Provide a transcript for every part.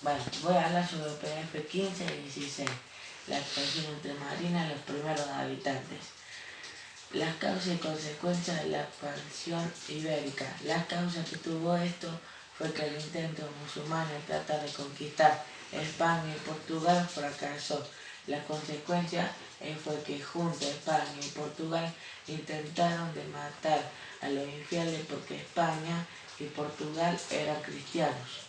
Bueno, voy a hablar sobre el PF 15 y 16, la expansión ultramarina de los primeros habitantes. Las causas y consecuencias de la expansión ibérica. Las causas que tuvo esto fue que el intento musulmán de tratar de conquistar España y Portugal fracasó. Las consecuencias fue que junto a España y Portugal intentaron de matar a los infieles porque España y Portugal eran cristianos.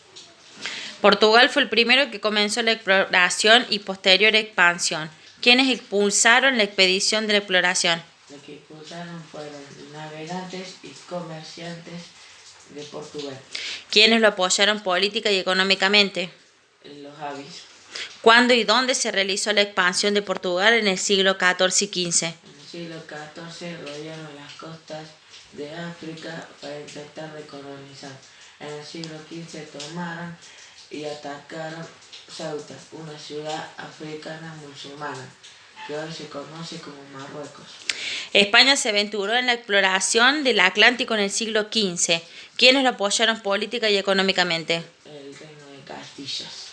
Portugal fue el primero que comenzó la exploración y posterior expansión. ¿Quiénes impulsaron la expedición de la exploración? Los que impulsaron fueron navegantes y comerciantes de Portugal. ¿Quiénes lo apoyaron política y económicamente? Los avis. ¿Cuándo y dónde se realizó la expansión de Portugal en el siglo XIV y XV? En el siglo XIV rodearon las costas de África para intentar recolonizar. En el siglo XV tomaron y atacaron Ceuta, una ciudad africana musulmana, que hoy se conoce como Marruecos. España se aventuró en la exploración del Atlántico en el siglo XV. ¿Quiénes lo apoyaron política y económicamente? El reino de Castillas.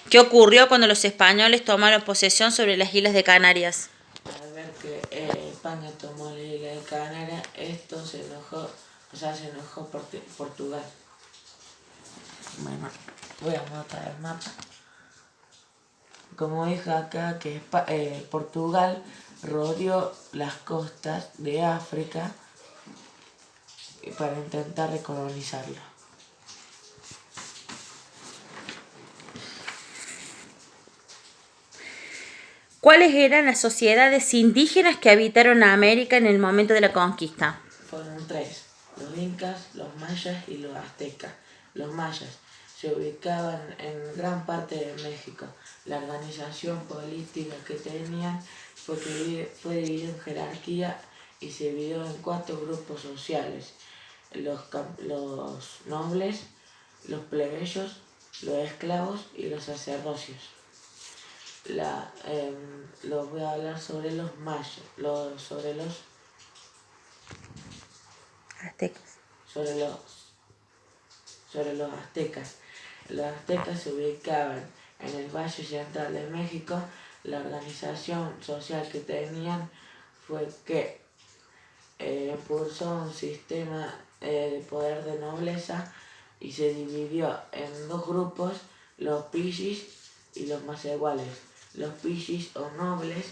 ¿Qué ocurrió cuando los españoles tomaron posesión sobre las islas de Canarias? Al ver que España tomó la isla de Canarias, esto se enojó Portugal. Bueno, voy a mostrar el mapa. Como dije acá, que Portugal rodeó las costas de África para intentar recolonizarla. ¿Cuáles eran las sociedades indígenas que habitaron América en el momento de la conquista? Fueron tres: los incas, los mayas y los aztecas. Los mayas se ubicaban en gran parte de México. La organización política que tenían fue dividida en jerarquía y se dividió en 4 grupos sociales: los nobles, los plebeyos, los esclavos y los sacerdocios. Los voy a hablar sobre los mayas, sobre los Aztecas. sobre los aztecas. Los aztecas se ubicaban en el Valle Central de México. La organización social que tenían fue que impulsó un sistema de poder de nobleza y se dividió en 2 grupos: los pichis y los macehuales. Los pichis o nobles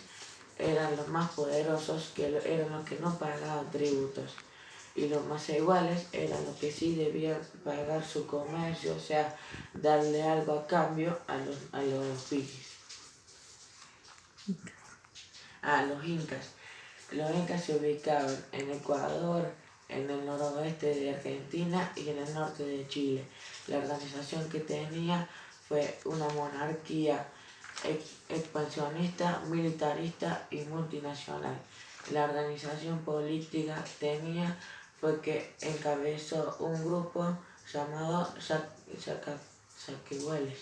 eran los más poderosos, que eran los que no pagaban tributos, y los macehuales eran los que sí debían pagar su comercio, o sea, darle algo a cambio a los pichis. Los incas. Los incas se ubicaban en Ecuador, en el noroeste de Argentina y en el norte de Chile. La organización que tenía fue una monarquía expansionista, militarista y multinacional. La organización política tenía fue que encabezó un grupo llamado Saquehueles.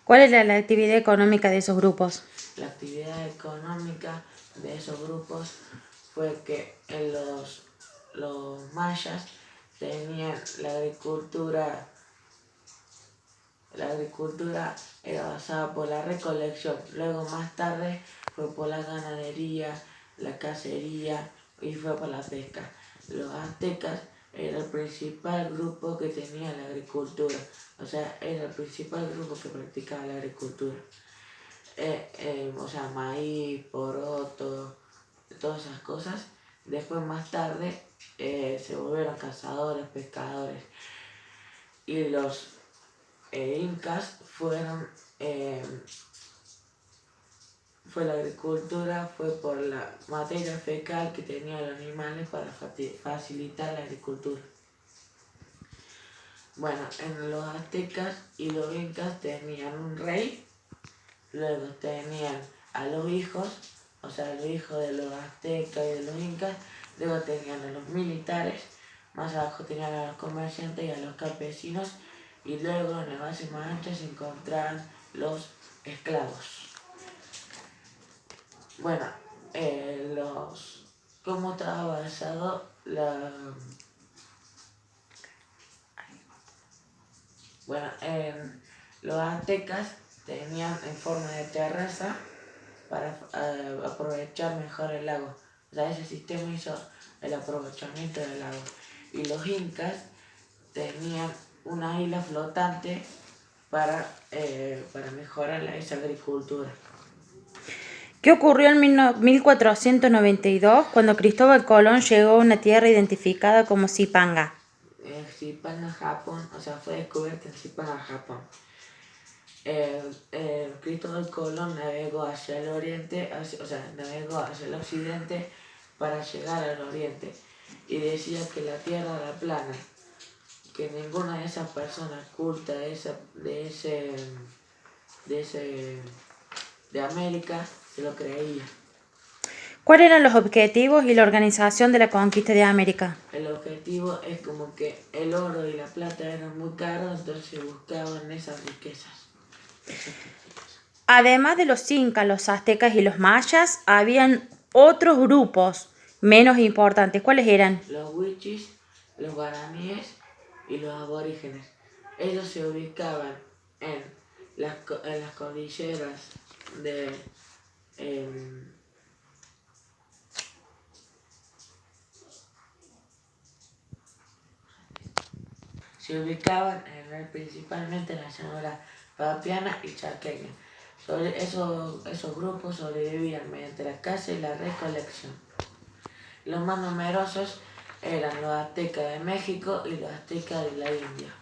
¿Cuál era la actividad económica de esos grupos? La actividad económica de esos grupos fue que los mayas tenían la agricultura. La agricultura era basada por la recolección, luego más tarde fue por la ganadería, la cacería y fue por la pesca. Los aztecas era el principal grupo que tenía la agricultura, o sea, era el principal grupo que practicaba la agricultura. O sea, maíz, poroto, todas esas cosas. Después más tarde se volvieron cazadores, pescadores. Y los incas fue la agricultura, fue por la materia fecal que tenían los animales para facilitar la agricultura. Bueno, en los aztecas y los incas tenían un rey, luego tenían a los hijos, o sea, los hijos de los aztecas y de los incas, luego tenían a los militares, más abajo tenían a los comerciantes y a los campesinos, y luego en la base más ancha se encontraban los esclavos. Bueno, ¿cómo estaba basado Los aztecas tenían en forma de terraza para aprovechar mejor el agua. O sea, ese sistema hizo el aprovechamiento del agua. Y los incas tenían una isla flotante para mejorar esa agricultura. ¿Qué ocurrió en 1492 cuando Cristóbal Colón llegó a una tierra identificada como Zipanga? Zipanga, Japón, o sea, fue descubierta en Zipanga, Japón. Cristóbal Colón navegó hacia el oriente, navegó hacia el occidente para llegar al oriente y decía que la tierra era plana, que ninguna de esas personas cultas de América se lo creía. ¿Cuáles eran los objetivos y la organización de la conquista de América? El objetivo es como que el oro y la plata eran muy caros, entonces buscaban esas riquezas. Además de los incas, los aztecas y los mayas, habían otros grupos menos importantes. ¿Cuáles eran? Los wichis, los guaraníes y los aborígenes. Ellos se ubicaban en las cordilleras de... se ubicaban principalmente en la llanura papiana y chaqueña. Esos grupos sobrevivían mediante la caza y la recolección. Los más numerosos eran los aztecas de México y los aztecas de la India.